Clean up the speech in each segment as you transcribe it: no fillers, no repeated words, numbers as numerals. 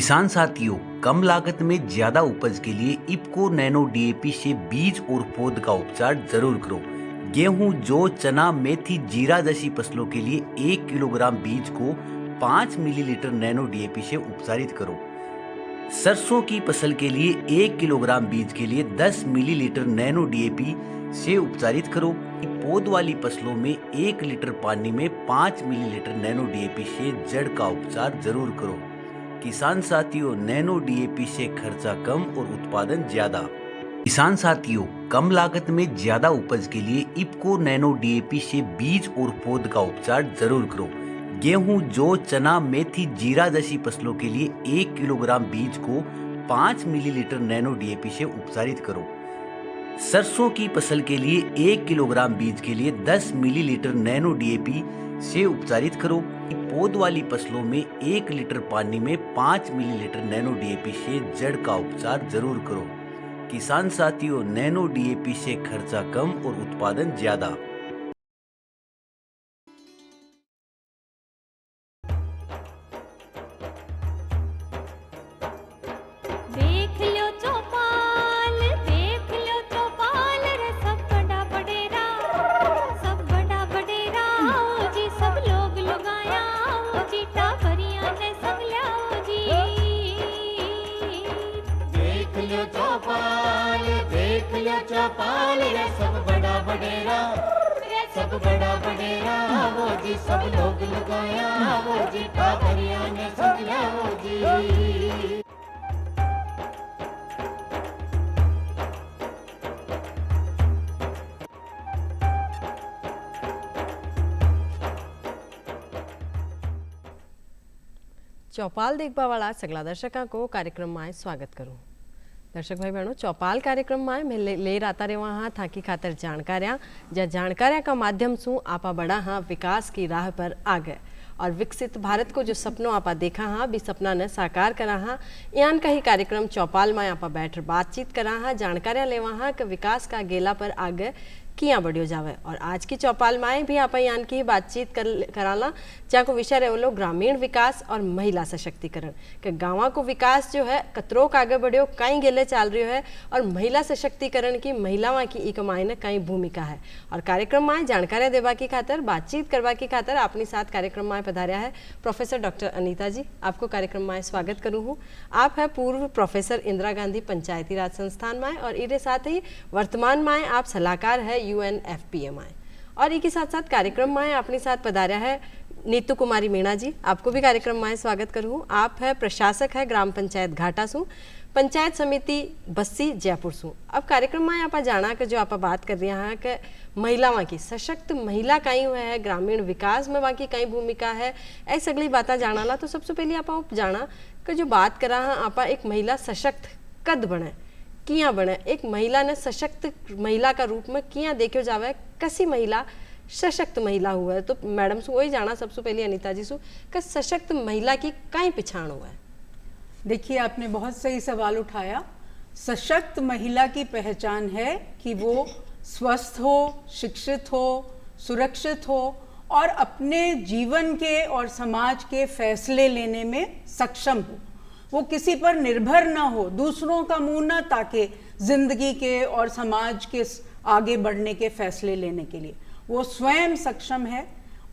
किसान साथियों, कम लागत में ज्यादा उपज के लिए इफ्को नैनो डीएपी से बीज और पौध का उपचार जरूर करो। गेहूं, जौ, चना, मेथी, जीरा जैसी फसलों के लिए 1 किलोग्राम बीज को 5 मिलीलीटर नैनो डीएपी से उपचारित करो। सरसों की फसल के लिए 1 किलोग्राम बीज के लिए 10 मिलीलीटर नैनो डीएपी से उपचारित करो। पौध वाली फसलों में 1 लीटर पानी में 5 मिलीलीटर नैनो डीएपी से जड़ का उपचार जरूर करो। किसान साथियों, नैनो डीएपी से खर्चा कम और उत्पादन ज्यादा। किसान साथियों, कम लागत में ज्यादा उपज के लिए इफ्को नैनो डीएपी से बीज और पौध का उपचार जरूर करो। गेहूं, जौ, चना, मेथी, जीरा जैसी फसलों के लिए 1 किलोग्राम बीज को 5 मिलीलीटर नैनो डीएपी से उपचारित करो। सरसों की फसल के लिए 1 किलोग्राम बीज के लिए 10 मिलीलीटर नैनो डीएपी से उपचारित करो। पौध वाली फसलों में 1 लीटर पानी में 5 मिलीलीटर नैनो डीएपी से जड़ का उपचार जरूर करो। किसान साथियों, नैनो डीएपी से खर्चा कम और उत्पादन ज्यादा। चौपाल रे सब बड़ा बडेरा, सब बड़ा बडेरा वो जी, सब लोग लगाया वो जी, टाबरिया ने समझा वो जी। चौपाल देखबा वाला सगला दर्शकों को कार्यक्रम में स्वागत करूँ। दर्शक भाई बहनों, चौपाल कार्यक्रम में मैं ले रहता रहे वहाँ थाकी खातर जानकारियाँ, जा जानकारियाँ का माध्यम से आपा बड़ा हाँ विकास की राह पर आ गए और विकसित भारत को जो सपनों आपा देखा हाँ भी सपना ने साकार करा हाँ। यान का ही कार्यक्रम चौपाल में आपा बैठ बातचीत करा हाँ, जानकारियाँ लेवा हाँ कि विकास का गेला पर आगे किया बढ़ियो जावे। और आज की चौपाल माए भी आप यान की ही बातचीत कराला, जहाँ को विषय रहे लोग ग्रामीण विकास और महिला सशक्तिकरण के गाँव को विकास जो है कतरो आगे बढ़ियो कहीं गेले चल रही है और महिला सशक्तिकरण की महिलाओं की एक मायने कई भूमिका है। और कार्यक्रम में जानकारी देवा की खातर बातचीत करवा की खातर अपनी साथ कार्यक्रम में पधार्या है प्रोफेसर डॉक्टर अनीता जी। आपको कार्यक्रम में स्वागत करूँ हूँ। आप है पूर्व प्रोफेसर इंदिरा गांधी पंचायती राज संस्थान में और इसके साथ ही वर्तमान में आप सलाहकार है UNFPA और एक साथ साथ कार्यक्रम में अपने साथ पधार्या है नीतू कुमारी मीणा जी। आपको भी कार्यक्रम में स्वागत करूँ। आप है प्रशासक है ग्राम पंचायत घाटा सू, पंचायत समिति बस्सी जयपुर सू। अब कार्यक्रम में आप जाना कि जो आप बात कर रही हैं कि महिलाओं की सशक्त महिला कहीं हुआ है ग्रामीण विकास में वहाँ की कई भूमिका है, ऐसी सगली बातें जाना ला। तो सबसे पहले आप जाना कि जो बात करा हाँ आप एक महिला सशक्त कद बने किया बने, एक महिला ने सशक्त महिला का रूप में किया देखो जावे, कसी महिला सशक्त महिला हुआ है। तो मैडम से वही जाना सबसे पहले अनीता जी से कि सशक्त महिला की कहीं पिछाण हुआ है। देखिए, आपने बहुत सही सवाल उठाया। सशक्त महिला की पहचान है कि वो स्वस्थ हो, शिक्षित हो, सुरक्षित हो और अपने जीवन के और समाज के फैसले लेने में सक्षम हो। वो किसी पर निर्भर ना हो, दूसरों का मुंह ना ताके जिंदगी के और समाज के आगे बढ़ने के फैसले लेने के लिए। वो स्वयं सक्षम है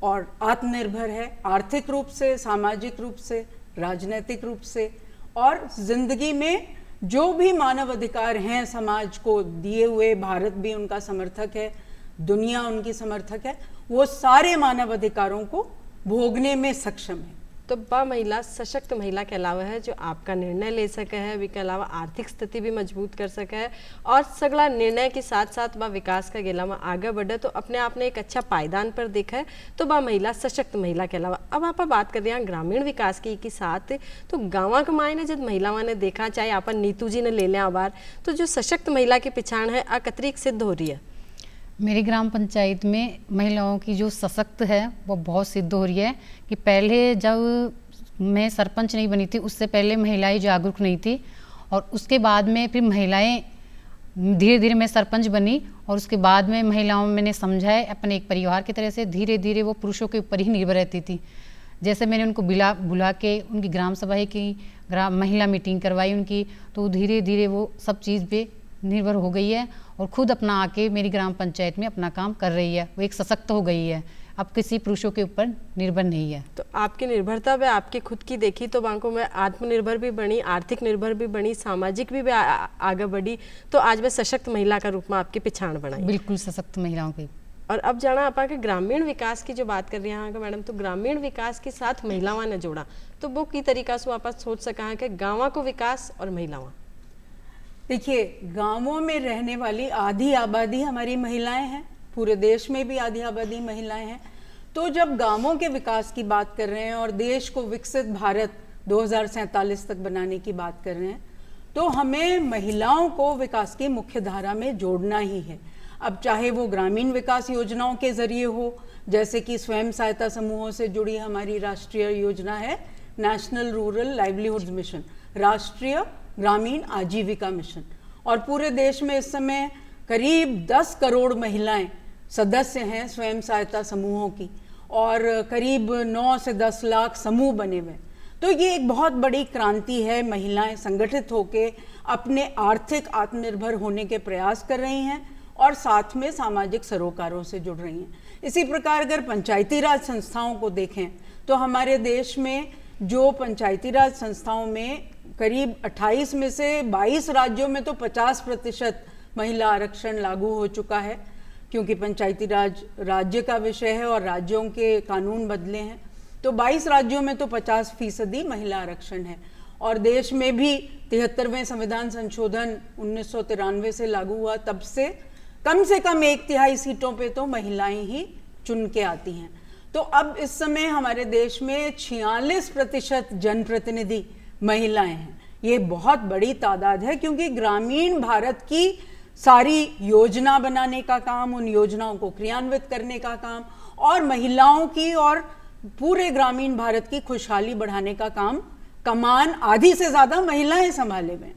और आत्मनिर्भर है, आर्थिक रूप से, सामाजिक रूप से, राजनीतिक रूप से, और जिंदगी में जो भी मानव अधिकार हैं समाज को दिए हुए, भारत भी उनका समर्थक है, दुनिया उनकी समर्थक है, वो सारे मानव अधिकारों को भोगने में सक्षम है। तो बा महिला सशक्त महिला के अलावा है जो आपका निर्णय ले सके है, भी के अलावा आर्थिक स्थिति भी मजबूत कर सके है और सगला निर्णय के साथ साथ बा विकास का गेला में आगे बढ़े, तो अपने आप ने एक अच्छा पायदान पर देखा है। तो बा महिला सशक्त महिला के अलावा अब आप बात कर रहे हैं ग्रामीण विकास की साथ, तो गाँव के मायने जब महिलाओं ने देखा, चाहे आप नीतू जी ने ले लें आबार, तो जो सशक्त महिला की पिछाण है अकतरीक सिद्ध हो रही है। मेरी ग्राम पंचायत में महिलाओं की जो सशक्त है वो बहुत सिद्ध हो रही है कि पहले जब मैं सरपंच नहीं बनी थी उससे पहले महिलाएं जागरूक नहीं थी और उसके बाद में फिर महिलाएं धीरे धीरे मैं सरपंच बनी और उसके बाद में महिलाओं मैंने समझा है अपने एक परिवार की तरह से, धीरे धीरे वो पुरुषों के ऊपर ही निर्भर रहती थी। जैसे मैंने उनको बुला के उनकी ग्राम सभा की ग्राम महिला मीटिंग करवाई उनकी, तो धीरे धीरे वो सब चीज़ पे निर्भर हो गई है और खुद अपना आके मेरी ग्राम पंचायत में अपना काम कर रही है। वो एक सशक्त हो गई है, अब किसी पुरुषों के ऊपर निर्भर नहीं है। तो आपकी निर्भरता में आपकी खुद की देखी तो बांको में आत्मनिर्भर भी बनी, आर्थिक निर्भर भी बनी, सामाजिक भी आगे बढ़ी, तो आज मैं सशक्त महिला का रूप में आपकी पहचान बनाई। बिल्कुल सशक्त महिलाओं की। और अब जाना आप के ग्रामीण विकास की जो बात कर रही हैं मैडम, तो ग्रामीण विकास के साथ महिलावां ने जोड़ा, तो वो की तरीका से आप सोच सका है कि गाँव को विकास और महिलावां। देखिए, गांवों में रहने वाली आधी आबादी हमारी महिलाएं हैं, पूरे देश में भी आधी आबादी महिलाएं हैं। तो जब गांवों के विकास की बात कर रहे हैं और देश को विकसित भारत 2047 तक बनाने की बात कर रहे हैं, तो हमें महिलाओं को विकास की मुख्य धारा में जोड़ना ही है। अब चाहे वो ग्रामीण विकास योजनाओं के जरिए हो, जैसे कि स्वयं सहायता समूहों से जुड़ी हमारी राष्ट्रीय योजना है नेशनल रूरल लाइवलीहुड मिशन, राष्ट्रीय ग्रामीण आजीविका मिशन, और पूरे देश में इस समय करीब 10 करोड़ महिलाएं सदस्य हैं स्वयं सहायता समूहों की, और करीब 9 से 10 लाख समूह बने हुए। तो ये एक बहुत बड़ी क्रांति है। महिलाएं संगठित होकर अपने आर्थिक आत्मनिर्भर होने के प्रयास कर रही हैं और साथ में सामाजिक सरोकारों से जुड़ रही हैं। इसी प्रकार अगर पंचायती राज संस्थाओं को देखें तो हमारे देश में जो पंचायती राज संस्थाओं में करीब 28 में से 22 राज्यों में तो 50% महिला आरक्षण लागू हो चुका है, क्योंकि पंचायती राज राज्य का विषय है और राज्यों के कानून बदले हैं। तो 22 राज्यों में तो 50% महिला आरक्षण है, और देश में भी 73वें संविधान संशोधन 1993 से लागू हुआ, तब से कम 1/3 सीटों पे तो महिलाएं ही चुन के आती हैं। तो अब इस समय हमारे देश में 46% जनप्रतिनिधि महिलाएं हैं। ये बहुत बड़ी तादाद है, क्योंकि ग्रामीण भारत की सारी योजना बनाने का काम, उन योजनाओं को क्रियान्वित करने का काम, और महिलाओं की और पूरे ग्रामीण भारत की खुशहाली बढ़ाने का काम कमान आधी से ज्यादा महिलाएं संभाले हुए।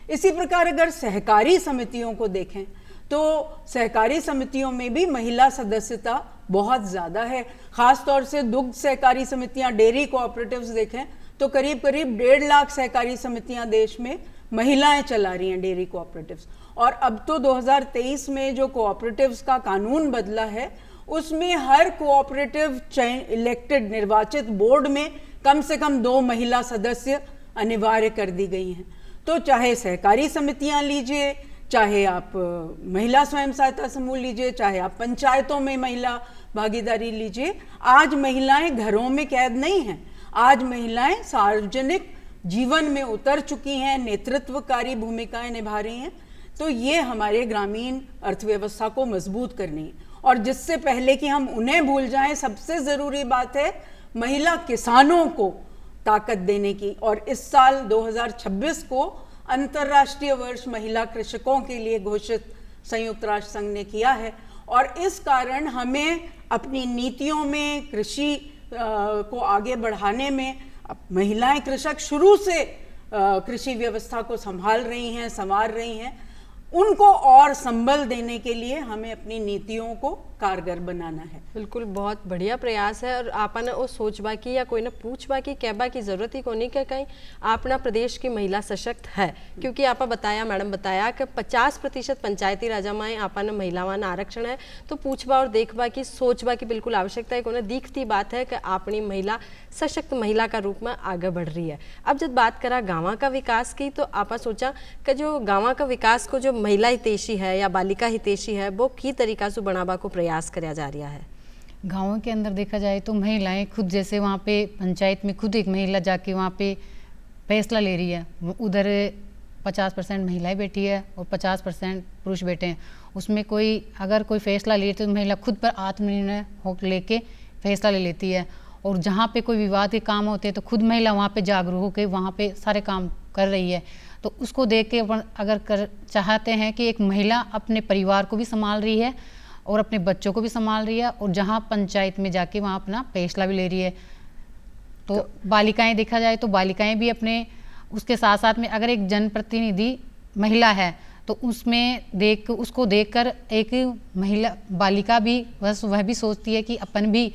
इसी प्रकार अगर सहकारी समितियों को देखें तो सहकारी समितियों में भी महिला सदस्यता बहुत ज्यादा है। खासतौर से दुग्ध सहकारी समितियां, डेयरी कोऑपरेटिव्स देखें तो करीब 1.5 लाख सहकारी समितियां देश में महिलाएं चला रही हैं, डेयरी कोऑपरेटिव्स। और अब तो 2023 में जो कोऑपरेटिव्स का कानून बदला है, उसमें हर कोऑपरेटिव इलेक्टेड निर्वाचित बोर्ड में कम से कम 2 महिला सदस्य अनिवार्य कर दी गई हैं। तो चाहे सहकारी समितियां लीजिए, चाहे आप महिला स्वयं सहायता समूह लीजिए, चाहे आप पंचायतों में महिला भागीदारी लीजिए, आज महिलाएं घरों में कैद नहीं हैं। आज महिलाएं सार्वजनिक जीवन में उतर चुकी हैं, नेतृत्वकारी भूमिकाएं निभा रही हैं। तो ये हमारे ग्रामीण अर्थव्यवस्था को मजबूत करनी है। और जिससे पहले कि हम उन्हें भूल जाएं, सबसे जरूरी बात है महिला किसानों को ताकत देने की। और इस साल 2026 को अंतर्राष्ट्रीय वर्ष महिला कृषकों के लिए घोषित संयुक्त राष्ट्र संघ ने किया है, और इस कारण हमें अपनी नीतियों में कृषि को आगे बढ़ाने में, महिलाएं कृषक शुरू से कृषि व्यवस्था को संभाल रही हैं, संवार रही हैं, उनको और संबल देने के लिए हमें अपनी नीतियों को कारगर बनाना है। बिल्कुल, बहुत बढ़िया प्रयास है। और आपने वो सोचबा की या कोई ना पूछबा की कहबा की जरूरत ही कोनी के कहीं अपना प्रदेश की महिला सशक्त है, क्योंकि आपा बताया, मैडम बताया कि 50% पंचायती राजा में आपने महिलावां आरक्षण है। तो पूछबा और देखबा की, सोचबा की बिल्कुल आवश्यकता है। कोई दिखती बात है कि अपनी महिला सशक्त महिला का रूप में आगे बढ़ रही है। अब जब बात करा गाँव का विकास की, तो आपा सोचा कि जो गाँव का विकास को जो महिला हितैषी है या बालिका हितैषी है, वो की तरीका से बनाबा को प्रयास कराया जा रहा है। गाँव के अंदर देखा जाए तो महिलाएं खुद, जैसे वहाँ पे पंचायत में खुद एक महिला जाके वहाँ पे फैसला ले रही है। उधर 50% महिलाएं बैठी है और 50% पुरुष बैठे हैं। उसमें कोई अगर कोई फैसला ले तो महिला खुद पर आत्मनिर्णय हो लेके फैसला ले लेती है। और जहाँ पे कोई विवाद के काम होते हैं तो खुद महिला वहाँ पे जागरूक होकर वहाँ पे सारे काम कर रही है। तो उसको देख के अपन अगर चाहते हैं कि एक महिला अपने परिवार को भी संभाल रही है और अपने बच्चों को भी संभाल रही है, और जहाँ पंचायत में जाके वहाँ अपना फैसला भी ले रही है। तो बालिकाएं देखा जाए तो बालिकाएं भी अपने, उसके साथ साथ में अगर एक जनप्रतिनिधि महिला है तो उसमें उसको देखकर एक महिला बालिका भी वह भी सोचती है कि अपन भी,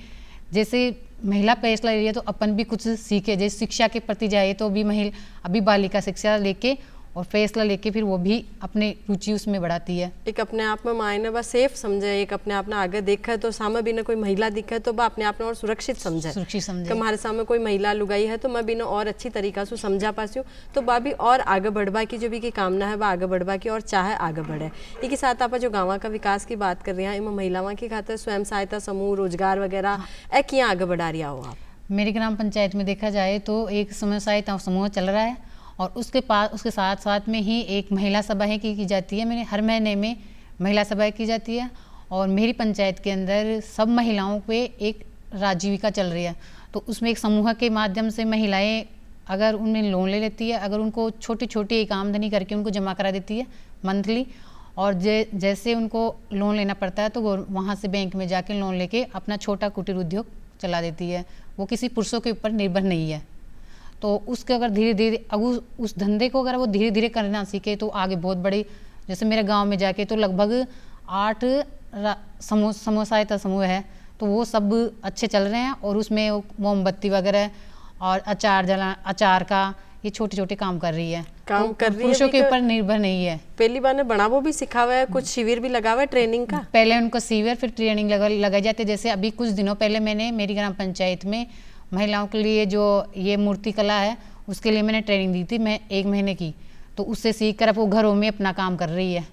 जैसे महिला फैसला ले रही है तो अपन भी कुछ सीखे, जैसे शिक्षा के प्रति जाए तो भी महिला अभी बालिका शिक्षा लेके और फैसला लेके फिर वो भी अपने रुचि उसमें बढ़ाती है। एक अपने आप में मायने बस सेफ समझे, एक अपने आप ने आगे देखा तो सामने भी ना कोई महिला दिखे तो अपने आप ने और सुरक्षित समझे कि हमारे सामने कोई महिला लुगाई है तो मैं भी ना और अच्छी तरीका से समझा पासी हूँ, तो बा भी और आगे बढ़वा की जो भी की कामना है वह आगे बढ़वा की और चाहे आगे बढ़े। एक ही साथ आप जो गाँव का विकास की बात कर रहे हैं, इनमें महिलाओं की खातिर स्वयं सहायता समूह, रोजगार वगैरह क्या आगे बढ़ा रही हो आप? मेरी ग्राम पंचायत में देखा जाए तो एक स्वयं सहायता समूह चल रहा है और उसके साथ साथ में ही एक महिला सभाएं की जाती है। मैंने हर महीने में महिला सभाएं की जाती है और मेरी पंचायत के अंदर सब महिलाओं पे एक राजीविका चल रही है, तो उसमें एक समूह के माध्यम से महिलाएं अगर उनमें लोन ले लेती है, अगर उनको छोटी छोटी एक आमदनी करके उनको जमा करा देती है मंथली, और जैसे उनको लोन लेना पड़ता है तो वो वहाँ से बैंक में जाके लोन लेके अपना छोटा कुटीर उद्योग चला देती है। वो किसी पुरुषों के ऊपर निर्भर नहीं है। तो उसके अगर धीरे धीरे अगर उस धंधे को अगर वो धीरे धीरे करना सीखे तो आगे बहुत बड़ी, जैसे मेरे गांव में जाके तो लगभग 8 समूह सहायता समूह है, तो वो सब अच्छे चल रहे हैं और उसमें मोमबत्ती वगैरह और अचार का ये छोटे छोटे काम कर रही है, काम कर रही है, पुरुषों के ऊपर निर्भर नहीं है। पहली बार ने बनावो भी सिखावा है, कुछ शिविर भी लगावा है ट्रेनिंग का, पहले उनको शिविर फिर ट्रेनिंग लगाई जाती है। जैसे अभी कुछ दिनों पहले मैंने मेरी ग्राम पंचायत में महिलाओं के लिए जो ये मूर्ति कला है उसके लिए मैंने ट्रेनिंग दी थी, मैं 1 महीने की, तो उससे सीख कर अब वो घरों में अपना काम कर रही है।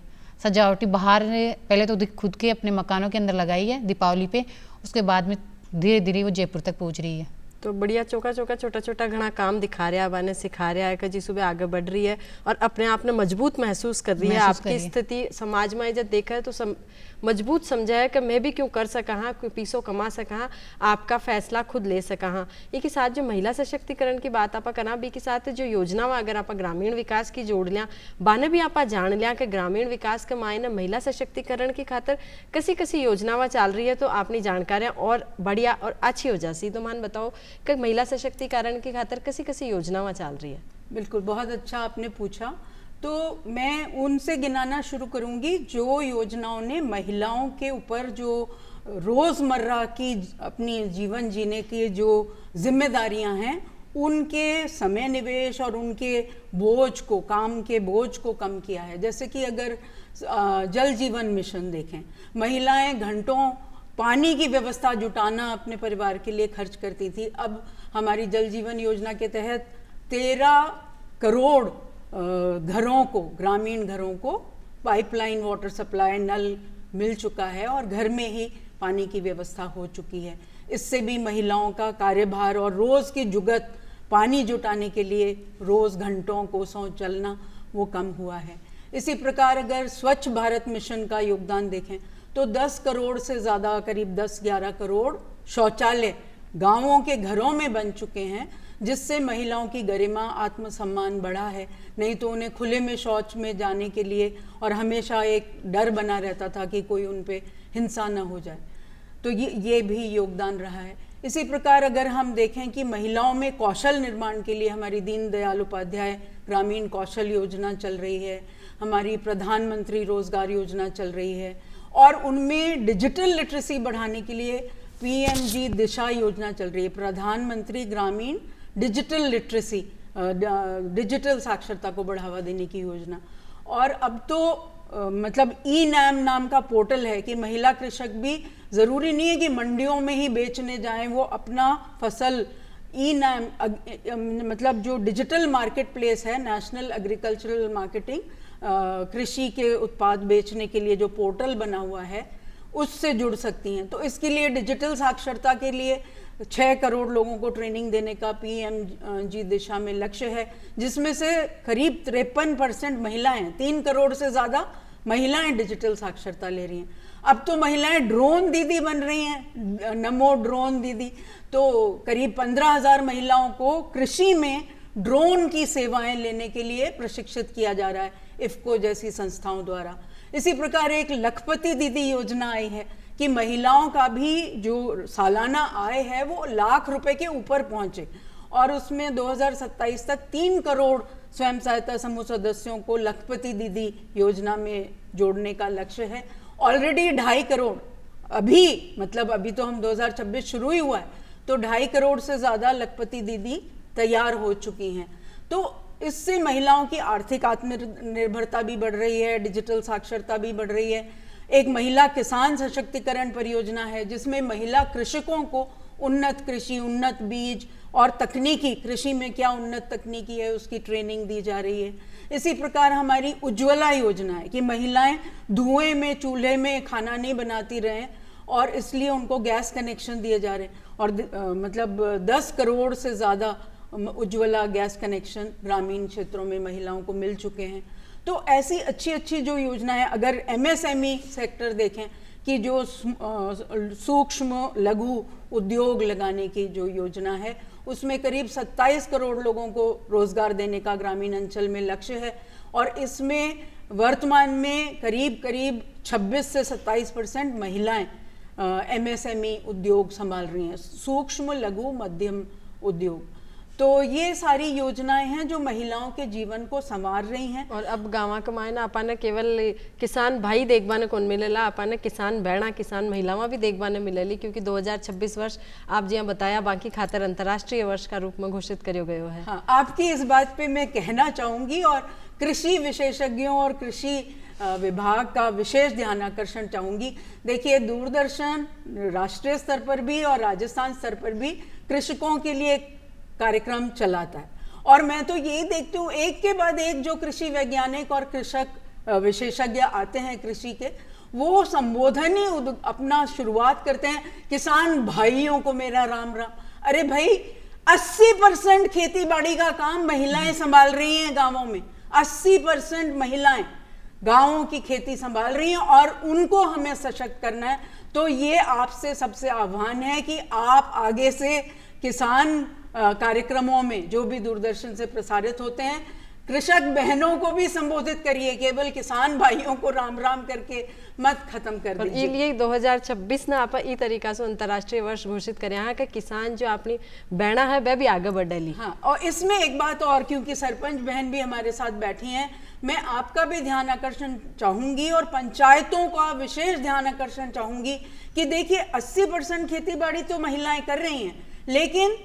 सजावटी बाहर पहले तो खुद के अपने मकानों के अंदर लगाई है दीपावली पे, उसके बाद में धीरे धीरे वो जयपुर तक पहुंच रही है। तो बढ़िया चौका छोटा छोटा घना काम दिखा रहा है, बाने सिखा रहा है कि जी सुबह आगे बढ़ रही है और अपने आप ने मजबूत महसूस कर रही है। आपकी स्थिति समाज में जब देखा है तो मजबूत समझा है कि मैं भी क्यों कर सका हाँ, कोई पैसों कमा सका हाँ, आपका फैसला खुद ले सका हाँ। एक साथ जो महिला सशक्तिकरण की बात आप करा, बी के साथ जो योजना वा अगर आप ग्रामीण विकास की जोड़ लिया, बाने भी आप जान लिया कि ग्रामीण विकास के मायने महिला सशक्तिकरण की खातर कसी कसी योजना वा चल रही है, तो आपनी जानकारियाँ और बढ़िया और अच्छी हो जाती। तो मान बताओ कि महिला सशक्तिकरण की खातर कसी कसी योजना वा चल रही है? बिल्कुल, बहुत अच्छा आपने पूछा। तो मैं उनसे गिनाना शुरू करूंगी जो योजनाओं ने महिलाओं के ऊपर जो रोज़मर्रा की अपनी जीवन जीने की जो जिम्मेदारियां हैं उनके समय निवेश और उनके बोझ को, काम के बोझ को कम किया है। जैसे कि अगर जल जीवन मिशन देखें, महिलाएं घंटों पानी की व्यवस्था जुटाना अपने परिवार के लिए खर्च करती थी। अब हमारी जल जीवन योजना के तहत 13 करोड़ घरों को, ग्रामीण घरों को पाइपलाइन वाटर सप्लाई नल मिल चुका है और घर में ही पानी की व्यवस्था हो चुकी है। इससे भी महिलाओं का कार्यभार और रोज़ की जुगत पानी जुटाने के लिए रोज़ घंटों कोसों चलना वो कम हुआ है। इसी प्रकार अगर स्वच्छ भारत मिशन का योगदान देखें तो 10 करोड़ से ज़्यादा, करीब 10-11 करोड़ शौचालय गांवों के घरों में बन चुके हैं, जिससे महिलाओं की गरिमा, आत्मसम्मान बढ़ा है। नहीं तो उन्हें खुले में शौच में जाने के लिए और हमेशा एक डर बना रहता था कि कोई उन पे हिंसा न हो जाए, तो ये भी योगदान रहा है। इसी प्रकार अगर हम देखें कि महिलाओं में कौशल निर्माण के लिए हमारी दीनदयाल उपाध्याय ग्रामीण कौशल योजना चल रही है, हमारी प्रधानमंत्री रोजगार योजना चल रही है, और उनमें डिजिटल लिटरेसी बढ़ाने के लिए पीएमजी दिशा योजना चल रही है, प्रधानमंत्री ग्रामीण डिजिटल लिटरेसी, डिजिटल साक्षरता को बढ़ावा देने की योजना। और अब तो मतलब ई-नाम नाम का पोर्टल है कि महिला कृषक भी ज़रूरी नहीं है कि मंडियों में ही बेचने जाएं, वो अपना फसल ई-नाम मतलब जो डिजिटल मार्केट प्लेस है, नेशनल एग्रीकल्चरल मार्केटिंग, कृषि के उत्पाद बेचने के लिए जो पोर्टल बना हुआ है उससे जुड़ सकती हैं। तो इसके लिए डिजिटल साक्षरता के लिए 6 करोड़ लोगों को ट्रेनिंग देने का पीएमजी दिशा में लक्ष्य है, जिसमें से करीब 53% महिलाएं, 3 करोड़ से ज़्यादा महिलाएं डिजिटल साक्षरता ले रही हैं। अब तो महिलाएं ड्रोन दीदी बन रही हैं, नमो ड्रोन दीदी। तो करीब 15,000 महिलाओं को कृषि में ड्रोन की सेवाएं लेने के लिए प्रशिक्षित किया जा रहा है इफ्को जैसी संस्थाओं द्वारा। इसी प्रकार एक लखपति दीदी योजना आई है कि महिलाओं का भी जो सालाना आय है वो लाख रुपए के ऊपर पहुंचे, और उसमें 2027 तक 3 करोड़ स्वयं सहायता समूह सदस्यों को लखपति दीदी योजना में जोड़ने का लक्ष्य है। ऑलरेडी 2.5 करोड़ अभी, मतलब अभी तो हम 2026 शुरू ही हुआ है, तो 2.5 करोड़ से ज़्यादा लखपति दीदी तैयार हो चुकी हैं। तो इससे महिलाओं की आर्थिक आत्मनिर्भरता भी बढ़ रही है, डिजिटल साक्षरता भी बढ़ रही है। एक महिला किसान सशक्तिकरण परियोजना है जिसमें महिला कृषकों को उन्नत कृषि, उन्नत बीज और तकनीकी, कृषि में क्या उन्नत तकनीकी है उसकी ट्रेनिंग दी जा रही है। इसी प्रकार हमारी उज्ज्वला योजना है कि महिलाएं धुएं में, चूल्हे में खाना नहीं बनाती रहें और इसलिए उनको गैस कनेक्शन दिए जा रहे हैं। और मतलब 10 करोड़ से ज़्यादा उज्ज्वला गैस कनेक्शन ग्रामीण क्षेत्रों में महिलाओं को मिल चुके हैं। तो ऐसी अच्छी अच्छी जो योजनाएं, अगर MSME सेक्टर देखें कि जो सूक्ष्म लघु उद्योग लगाने की जो योजना है उसमें करीब 27 करोड़ लोगों को रोजगार देने का ग्रामीण अंचल में लक्ष्य है। और इसमें वर्तमान में करीब 26 से 27% महिलाएं MSME उद्योग संभाल रही हैं, सूक्ष्म लघु मध्यम उद्योग। तो ये सारी योजनाएं हैं जो महिलाओं के जीवन को संवार रही हैं। और अब गाँव के मायने अपन केवल किसान भाई देखबाने कौन मिलेला, अपन किसान बहना, किसान महिलावां भी देखबाने मिलेली, क्योंकि 2026 वर्ष आप जी बताया बाकी खातर अंतर्राष्ट्रीय वर्ष का रूप में घोषित करो गयो है। हाँ, आपकी इस बात पे मैं कहना चाहूंगी और कृषि विशेषज्ञों और कृषि विभाग का विशेष ध्यान आकर्षण चाहूंगी। देखिए, दूरदर्शन राष्ट्रीय स्तर पर भी और राजस्थान स्तर पर भी कृषकों के लिए कार्यक्रम चलाता है और मैं तो यही देखती हूँ एक के बाद एक जो कृषि वैज्ञानिक और कृषक विशेषज्ञ आते हैं कृषि के, वो संबोधन ही अपना शुरुआत करते हैं, किसान भाइयों को मेरा राम राम। अरे भाई, 80% खेती बाड़ी का काम महिलाएं संभाल रही हैं गांवों में। 80% महिलाएं गांवों की खेती संभाल रही हैं और उनको हमें सशक्त करना है। तो ये आपसे सबसे आह्वान है कि आप आगे से किसान कार्यक्रमों में जो भी दूरदर्शन से प्रसारित होते हैं, कृषक बहनों को भी संबोधित करिए, केवल किसान भाइयों को राम राम करके मत खत्म कर दीजिए। इसलिए 2026 ना आप ई तरीका से अंतर्राष्ट्रीय वर्ष घोषित करें यहाँ का किसान जो अपनी बहना है वह भी आगे बढ़ रही। हाँ, और इसमें एक बात और, क्योंकि सरपंच बहन भी हमारे साथ बैठी हैं, मैं आपका भी ध्यान आकर्षण चाहूंगी और पंचायतों का विशेष ध्यान आकर्षण चाहूंगी कि देखिए 80% खेती बाड़ी तो महिलाएं कर रही हैं, लेकिन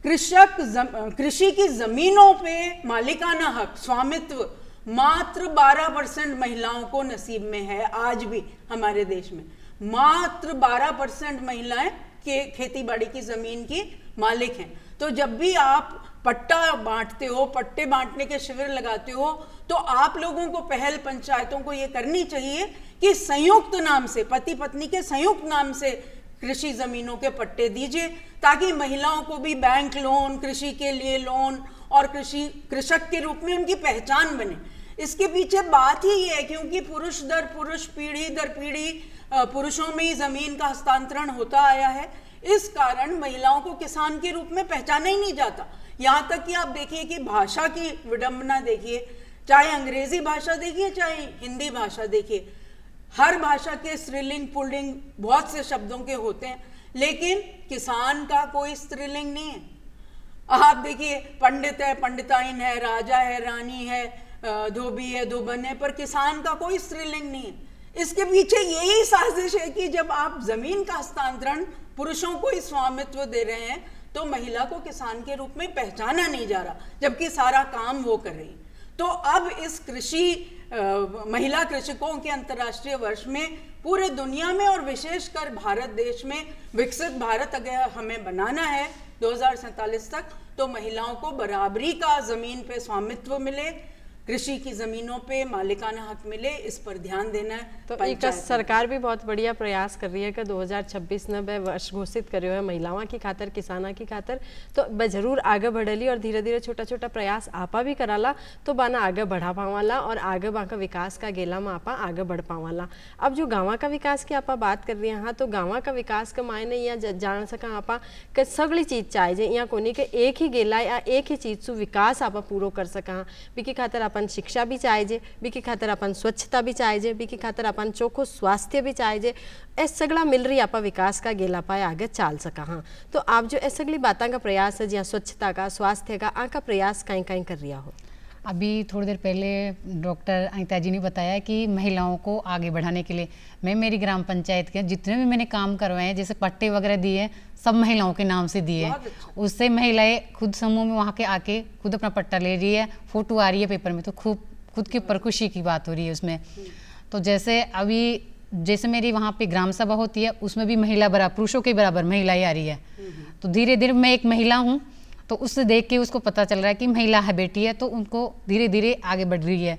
कृषि की जमीनों पे मालिकाना हक, स्वामित्व मात्र 12% महिलाओं को नसीब में है। आज भी हमारे देश में मात्र 12% महिलाएं के खेती बाड़ी की जमीन की मालिक हैं। तो जब भी आप पट्टा बांटते हो, पट्टे बांटने के शिविर लगाते हो, तो आप लोगों को पहल पंचायतों को ये करनी चाहिए कि संयुक्त नाम से, पति पत्नी के संयुक्त नाम से कृषि जमीनों के पट्टे दीजिए, ताकि महिलाओं को भी बैंक लोन, कृषि के लिए लोन और कृषक के रूप में उनकी पहचान बने। इसके पीछे बात ही ये है क्योंकि पुरुष दर पुरुष, पीढ़ी दर पीढ़ी पुरुषों में ही जमीन का हस्तांतरण होता आया है। इस कारण महिलाओं को किसान के रूप में पहचाना ही नहीं जाता। यहाँ तक कि आप देखिए कि भाषा की विडंबना देखिए, चाहे अंग्रेजी भाषा देखिए चाहे हिंदी भाषा देखिए, हर भाषा के स्त्रीलिंग पुल्लिंग बहुत से शब्दों के होते हैं, लेकिन किसान का कोई स्त्रीलिंग नहीं है। आप देखिए, पंडित है, पंडिताइन है, राजा है, रानी है, धोबी है, धोबन है, पर किसान का कोई स्त्रीलिंग नहीं है। इसके पीछे यही साजिश है कि जब आप जमीन का हस्तांतरण पुरुषों को ही स्वामित्व दे रहे हैं, तो महिला को किसान के रूप में पहचाना नहीं जा रहा, जबकि सारा काम वो कर रही है। तो अब इस महिला कृषकों के अंतर्राष्ट्रीय वर्ष में पूरे दुनिया में और विशेषकर भारत देश में विकसित भारत अगर हमें बनाना है 2047 तक, तो महिलाओं को बराबरी का जमीन पे स्वामित्व मिले, कृषि की जमीनों पे मालिकाना हक मिले, इस पर ध्यान देना है। तो एक सरकार भी बहुत बढ़िया प्रयास कर रही है कि 2026 में वह वर्ष घोषित करो है महिलाओं की खातर, किसाना की खातर। तो वह जरूर आगे बढ़ेली और धीरे धीरे छोटा छोटा प्रयास आपा भी कराला, तो बाना आगे बढ़ा पावाला और आगे वहाँ का विकास का गेला में आपा आगे बढ़ पावाला। अब जो गाँव का विकास की आपा बात कर रही हैं, हाँ, तो गाँव का विकास का मायने यहाँ जान सका आपा कि सगली चीज चाहिए यहाँ कोनी के एक ही गेला या एक ही चीज से विकास आपा पूरो कर सका। बिकी खातर अपन शिक्षा भी चाहिए, बिकी खातर अपन स्वच्छता भी चाहिए, बिकी खातर अपन चोखो स्वास्थ्य भी चाहिए। ए सगला मिल रही आपा विकास का गेला पाए आगे चाल सका। हाँ, तो आप जो ए सगली बातों का प्रयास है, जहाँ स्वच्छता का, स्वास्थ्य का, आका प्रयास कहीं कहीं कर रिया हो? अभी थोड़ी देर पहले डॉक्टर अनिता जी ने बताया कि महिलाओं को आगे बढ़ाने के लिए मैं मेरी ग्राम पंचायत के जितने भी मैंने काम करवाए हैं, जैसे पट्टे वगैरह दिए हैं, सब महिलाओं के नाम से दिए हैं। उससे महिलाएं खुद समूह में वहाँ के आके खुद अपना पट्टा ले रही है, फोटो आ रही है पेपर में, तो खूब खुद के ऊपर खुशी की बात हो रही है उसमें। तो जैसे मेरी वहाँ पे ग्राम सभा होती है, उसमें भी महिला बराबर, पुरुषों के बराबर महिलाएं आ रही है। तो धीरे धीरे मैं एक महिला हूँ, तो उससे देख के उसको पता चल रहा है कि महिला है, बेटी है, तो उनको धीरे धीरे आगे बढ़ रही है।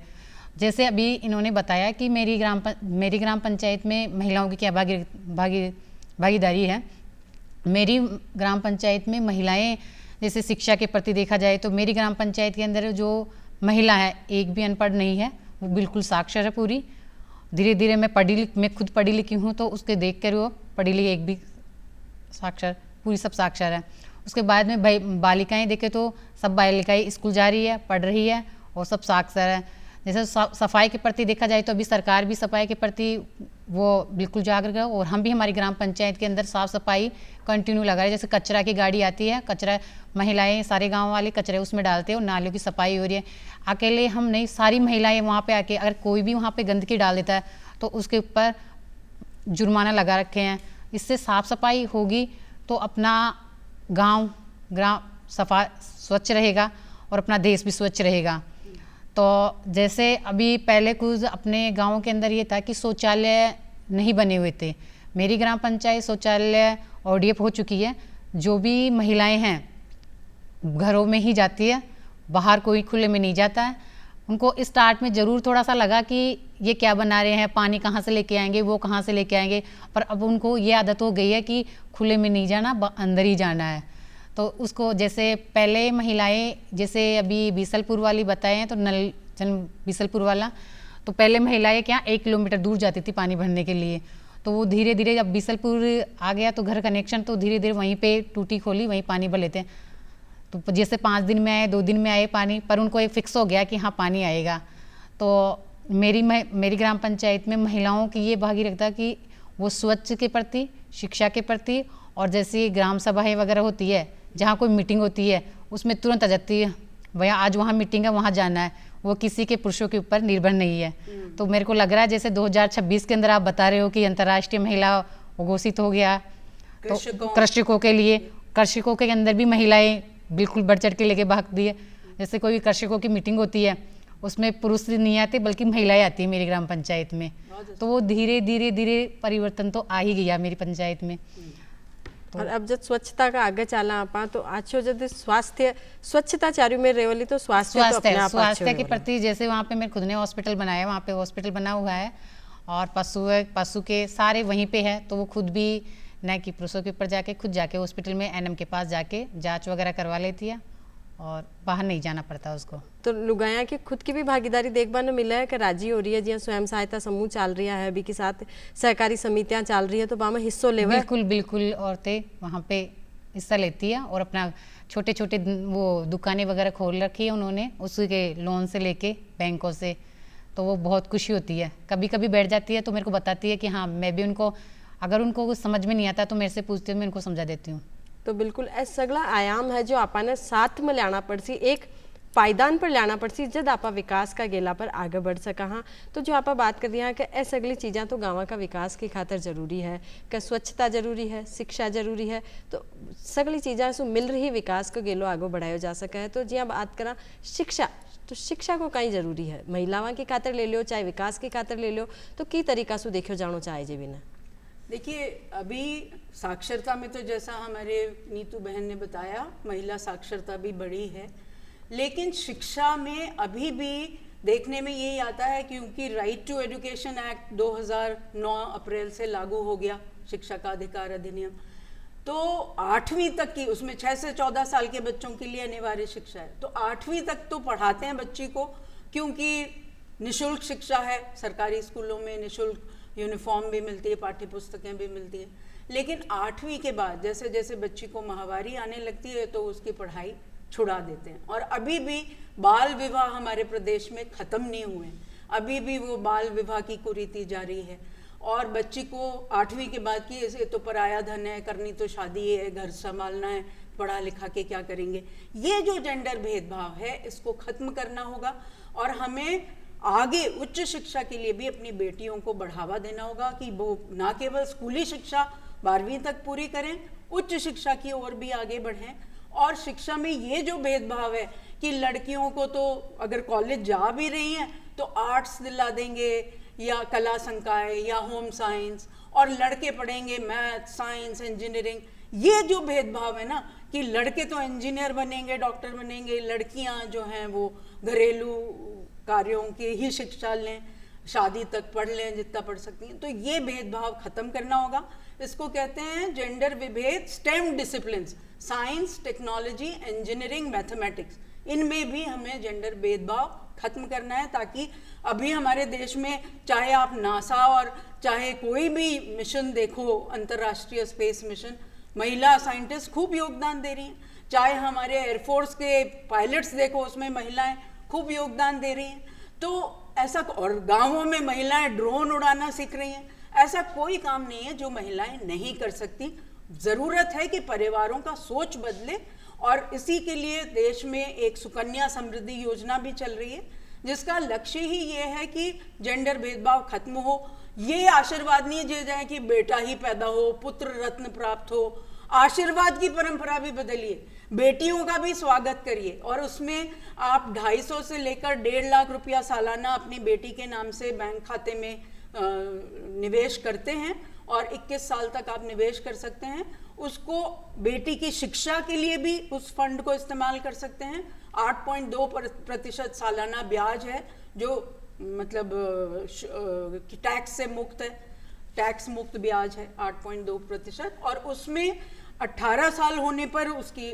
जैसे अभी इन्होंने बताया कि मेरी ग्राम पंचायत में महिलाओं की क्या भागीदारी है। मेरी ग्राम पंचायत में महिलाएं, जैसे शिक्षा के प्रति देखा जाए तो मेरी ग्राम पंचायत के अंदर जो महिला है एक भी अनपढ़ नहीं है, वो बिल्कुल साक्षर है पूरी। धीरे धीरे मैं खुद पढ़ी लिखी हूँ, तो उसके देख कर वो पढ़ी लिखी एक भी साक्षर, पूरी सब साक्षर है। उसके बाद में बालिकाएं देखें तो सब बालिकाएं स्कूल जा रही है, पढ़ रही है और सब साक्षर है। जैसे सफाई के प्रति देखा जाए तो अभी सरकार भी सफाई के प्रति वो बिल्कुल जागरूक है, और हम भी हमारी ग्राम पंचायत के अंदर साफ सफाई कंटिन्यू लगा रहे हैं। जैसे कचरा की गाड़ी आती है, कचरा महिलाएं सारे गांव वाले कचरे उसमें डालते हैं और नालियों की सफाई हो रही है। अकेले हम नहीं, सारी महिलाएं वहाँ पे आके, अगर कोई भी वहाँ पे गंदगी डाल देता है तो उसके ऊपर जुर्माना लगा रखे हैं। इससे साफ सफाई होगी तो अपना गांव स्वच्छ रहेगा और अपना देश भी स्वच्छ रहेगा। तो जैसे अभी पहले कुछ अपने गाँव के अंदर ये था कि शौचालय नहीं बने हुए थे। मेरी ग्राम पंचायत शौचालय ODF हो चुकी है। जो भी महिलाएं हैं घरों में ही जाती है, बाहर कोई खुले में नहीं जाता है। उनको स्टार्ट में ज़रूर थोड़ा सा लगा कि ये क्या बना रहे हैं, पानी कहाँ से लेके आएंगे, वो कहाँ से लेके आएंगे, पर अब उनको ये आदत हो गई है कि खुले में नहीं जाना, अंदर ही जाना है। तो उसको जैसे पहले महिलाएं, जैसे अभी बीसलपुर वाली बताए हैं, तो बीसलपुर वाला, तो पहले महिलाएं क्या 1 किलोमीटर दूर जाती थी पानी भरने के लिए। तो वो धीरे धीरे जब बीसलपुर आ गया तो घर कनेक्शन, तो धीरे धीरे वहीं पे टूटी खोली, वहीं पानी भर लेते हैं। तो जैसे 5 दिन में आए, 2 दिन में आए पानी, पर उनको एक फिक्स हो गया कि हाँ पानी आएगा। तो मेरी ग्राम पंचायत में महिलाओं की ये भागीदारी कि वो स्वच्छ के प्रति, शिक्षा के प्रति, और जैसे ग्राम सभाएं वगैरह होती है, जहाँ कोई मीटिंग होती है उसमें तुरंत आ जाती है, भैया आज वहाँ मीटिंग है, वहाँ जाना है। वो किसी के पुरुषों के ऊपर निर्भर नहीं है। तो मेरे को लग रहा है जैसे 2026 के अंदर आप बता रहे हो कि अंतर्राष्ट्रीय महिला घोषित हो गया, तो कृषकों के लिए, कृषकों के अंदर भी महिलाएं बिल्कुल बढ़ चढ़ के लेके भागती है। जैसे कोई कृषकों की मीटिंग होती है, उसमें पुरुष नहीं आते बल्कि महिलाएं आती है मेरी ग्राम पंचायत में। तो वो धीरे धीरे परिवर्तन तो आ ही गया मेरी पंचायत में। और अब जब स्वच्छता का आगे चला आपा, तो अच्छो जब स्वास्थ्य स्वच्छता चारू में रेवली, तो स्वास्थ्य के प्रति, जैसे वहाँ पे मैं खुद ने हॉस्पिटल बनाया, वहाँ पे हॉस्पिटल बना हुआ है, और पशु के सारे वहीं पे है। तो वो खुद भी न कि पुरुषों के ऊपर जाके, खुद जाके हॉस्पिटल में NM के पास जाके जांच वगैरह करवा लेती है, और बाहर नहीं जाना पड़ता उसको। तो लुगाया की खुद की भी भागीदारी देखने में मिला है कि राजी हो रही है, जिया स्वयं सहायता समूह चल रही है, अभी के साथ सहकारी समितियां चल रही है, तो वहाँ हिस्सों ले बिल्कुल औरतें वहाँ पे हिस्सा लेती है, और अपना छोटे छोटे वो दुकानें वगैरह खोल रखी है उन्होंने, उसके लोन से लेके बैंकों से। तो वो बहुत खुशी होती है। कभी कभी बैठ जाती है तो मेरे को बताती है कि हाँ, मैं भी उनको, अगर उनको कुछ समझ में नहीं आता तो मेरे से पूछती हूँ, मैं उनको समझा देती हूँ। तो बिल्कुल ऐसा सगला आयाम है जो आपने साथ में लाना पड़सी, एक पायदान पर लाना पड़सी, जब आपा विकास का गेला पर आगे बढ़ सका। हाँ, तो जो आपा बात कर दिया है कि ऐसा अगली चीज़ें तो गाँव का विकास की खातर जरूरी है, कि स्वच्छता जरूरी है, शिक्षा जरूरी है, तो सगली चीज़ें सो मिल रही विकास को गेलो आगे बढ़ाया जा सका है। तो जी बात करा शिक्षा, तो शिक्षा को कहीं जरूरी है, महिलाओं की खातर ले लो चाहे विकास की खातर ले लो, तो की तरीका से देखो जानो चाहे जे बिना। देखिए, अभी साक्षरता में तो जैसा हमारे नीतू बहन ने बताया, महिला साक्षरता भी बढ़ी है, लेकिन शिक्षा में अभी भी देखने में यही आता है, क्योंकि राइट टू एजुकेशन एक्ट 2009 अप्रैल से लागू हो गया, शिक्षा का अधिकार अधिनियम, तो 8वीं तक की, उसमें 6 से 14 साल के बच्चों के लिए अनिवार्य शिक्षा है। तो 8वीं तक तो पढ़ाते हैं बच्ची को, क्योंकि निःशुल्क शिक्षा है, सरकारी स्कूलों में निःशुल्क यूनिफॉर्म भी मिलती है, पाठ्य पुस्तकें भी मिलती है। लेकिन 8वीं के बाद जैसे जैसे बच्ची को माहवारी आने लगती है तो उसकी पढ़ाई छुड़ा देते हैं, और अभी भी बाल विवाह हमारे प्रदेश में ख़त्म नहीं हुए, अभी भी वो बाल विवाह की कुरीति जारी है। और बच्ची को 8वीं के बाद की ऐसे तो पराया धन है, करनी तो शादी है, घर संभालना है, पढ़ा लिखा के क्या करेंगे। ये जो जेंडर भेदभाव है इसको खत्म करना होगा और हमें आगे उच्च शिक्षा के लिए भी अपनी बेटियों को बढ़ावा देना होगा कि वो ना केवल स्कूली शिक्षा 12वीं तक पूरी करें, उच्च शिक्षा की ओर भी आगे बढ़ें। और शिक्षा में ये जो भेदभाव है कि लड़कियों को तो अगर कॉलेज जा भी रही हैं तो आर्ट्स दिला देंगे या कला संकाय या होम साइंस, और लड़के पढ़ेंगे मैथ, साइंस, इंजीनियरिंग। ये जो भेदभाव है ना कि लड़के तो इंजीनियर बनेंगे, डॉक्टर बनेंगे, लड़कियां जो हैं वो घरेलू कार्यों की ही शिक्षा लें, शादी तक पढ़ लें जितना पढ़ सकती हैं, तो ये भेदभाव खत्म करना होगा। इसको कहते हैं जेंडर विभेद। Stem disciplines, science, technology, engineering, mathematics, इनमें भी हमें जेंडर भेदभाव खत्म करना है, ताकि अभी हमारे देश में चाहे आप नासा और चाहे कोई भी मिशन देखो, अंतर्राष्ट्रीय स्पेस मिशन, महिला साइंटिस्ट खूब योगदान दे रही हैं। चाहे हमारे एयरफोर्स के पायलट्स देखो, उसमें महिलाएं खूब योगदान दे रही हैं। तो ऐसा, और गांवों में महिलाएं ड्रोन उड़ाना सीख रही हैं। ऐसा कोई काम नहीं है जो महिलाएं नहीं कर सकती। ज़रूरत है कि परिवारों का सोच बदले, और इसी के लिए देश में एक सुकन्या समृद्धि योजना भी चल रही है जिसका लक्ष्य ही ये है कि जेंडर भेदभाव खत्म हो। ये आशीर्वाद नहीं दिया जाए कि बेटा ही पैदा हो, पुत्र रत्न प्राप्त हो। आशीर्वाद की परंपरा भी बदलिए, बेटियों का भी स्वागत करिए, और उसमें आप 250 से लेकर 1.5 लाख रुपया सालाना अपनी बेटी के नाम से बैंक खाते में निवेश करते हैं, और 21 साल तक आप निवेश कर सकते हैं। उसको बेटी की शिक्षा के लिए भी उस फंड को इस्तेमाल कर सकते हैं। 8.2% सालाना ब्याज है, जो मतलब टैक्स से मुक्त है, टैक्स मुक्त ब्याज है 8.2%। और उसमें 18 साल होने पर उसकी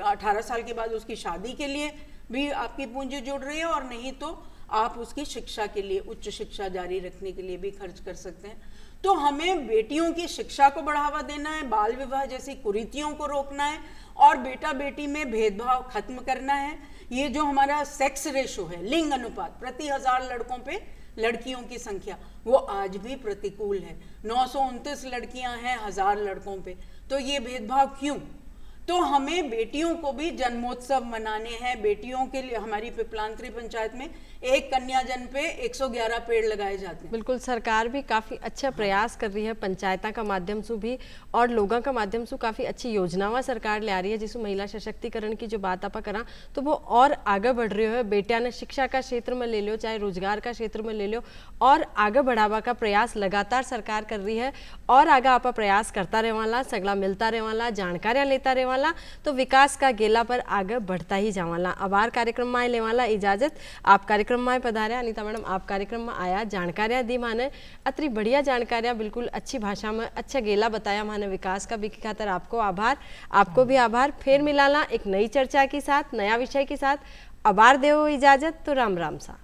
18 साल के बाद उसकी शादी के लिए भी आपकी पूंजी जुड़ रही है, और नहीं तो आप उसकी शिक्षा के लिए, उच्च शिक्षा जारी रखने के लिए भी खर्च कर सकते हैं। तो हमें बेटियों की शिक्षा को बढ़ावा देना है, बाल विवाह जैसी कुरीतियों को रोकना है, और बेटा बेटी में भेदभाव खत्म करना है। ये जो हमारा सेक्स रेशो है, लिंग अनुपात, प्रति 1000 लड़कों पे लड़कियों की संख्या, वो आज भी प्रतिकूल है। 929 लड़कियां हैं 1000 लड़कों पे। तो ये भेदभाव क्यों? तो हमें बेटियों को भी जन्मोत्सव मनाने हैं। बेटियों के लिए हमारी पिपलांतरी पंचायत में एक कन्या जन्म पे 111 पेड़ लगाए जाते हैं। बिल्कुल, सरकार भी काफ़ी अच्छा प्रयास कर रही है, पंचायता का माध्यम से भी और लोगों का माध्यम से काफ़ी अच्छी योजनावां सरकार ले आ रही है। जिसमें महिला सशक्तिकरण की जो बात आप करा तो वो और आगे बढ़ रही है। बेटिया ने शिक्षा का क्षेत्र में ले लो, चाहे रोजगार का क्षेत्र में ले लो, और आगे बढ़ावा का प्रयास लगातार सरकार कर रही है, और आगे आप प्रयास करता रहेवाला, सगला मिलता रहेवाला, जानकारियाँ लेता रहेवाला, तो विकास का गेला पर आगे बढ़ता ही जावाला। आभार कार्यक्रम में लेवाला इजाजत। आप कार्यक्रम में पधारे अनीता मैडम, आप कार्यक्रम में आया, जानकारियां दी माने, अतरी बढ़िया जानकारियां, बिल्कुल अच्छी भाषा में अच्छा गेला बताया माने विकास का भी खातर आपको आभार। आपको भी आभार। फिर मिलाना एक नई चर्चा के साथ, नया विषय के साथ। आभार देव इजाजत, तो राम राम सा।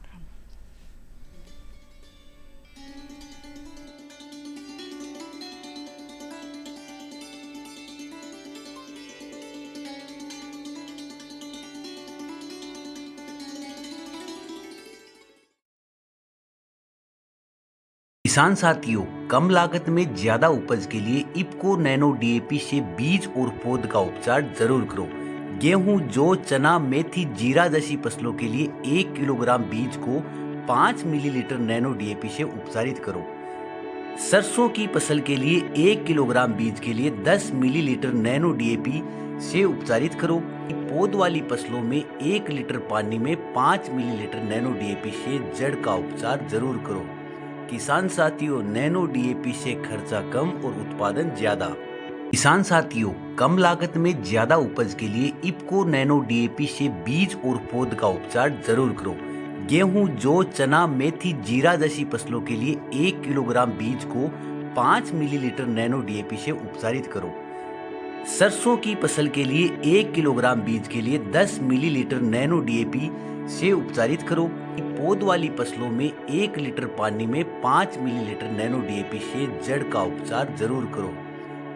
किसान साथियों, कम लागत में ज्यादा उपज के लिए इफ्को नैनो डीएपी से बीज और पौध का उपचार जरूर करो। गेहूं, जौ, चना, मेथी, जीरा जैसी फसलों के लिए 1 किलोग्राम बीज को 5 मिलीलीटर नैनो डीएपी से उपचारित करो। सरसों की फसल के लिए 1 किलोग्राम बीज के लिए 10 मिलीलीटर नैनो डीएपी से उपचारित करो। पौध वाली फसलों में 1 लीटर पानी में 5 मिलीलीटर नैनो डीएपी से जड़ का उपचार जरूर करो। किसान साथियों, नैनो डीएपी से खर्चा कम और उत्पादन ज्यादा। किसान साथियों, कम लागत में ज्यादा उपज के लिए इफ्को नैनो डीएपी से बीज और पौध का उपचार जरूर करो। गेहूं, जौ, चना, मेथी, जीरा जैसी फसलों के लिए 1 किलोग्राम बीज को 5 मिलीलीटर नैनो डीएपी से उपचारित करो। सरसों की फसल के लिए 1 किलोग्राम बीज के लिए 10 मिलीलीटर नैनो डीएपी से उपचारित करो। पौध वाली फसलों में 1 लीटर पानी में 5 मिलीलीटर नैनो डीएपी से जड़ का उपचार जरूर करो।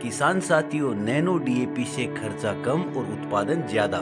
किसान साथियों, नैनो डीएपी से खर्चा कम और उत्पादन ज्यादा।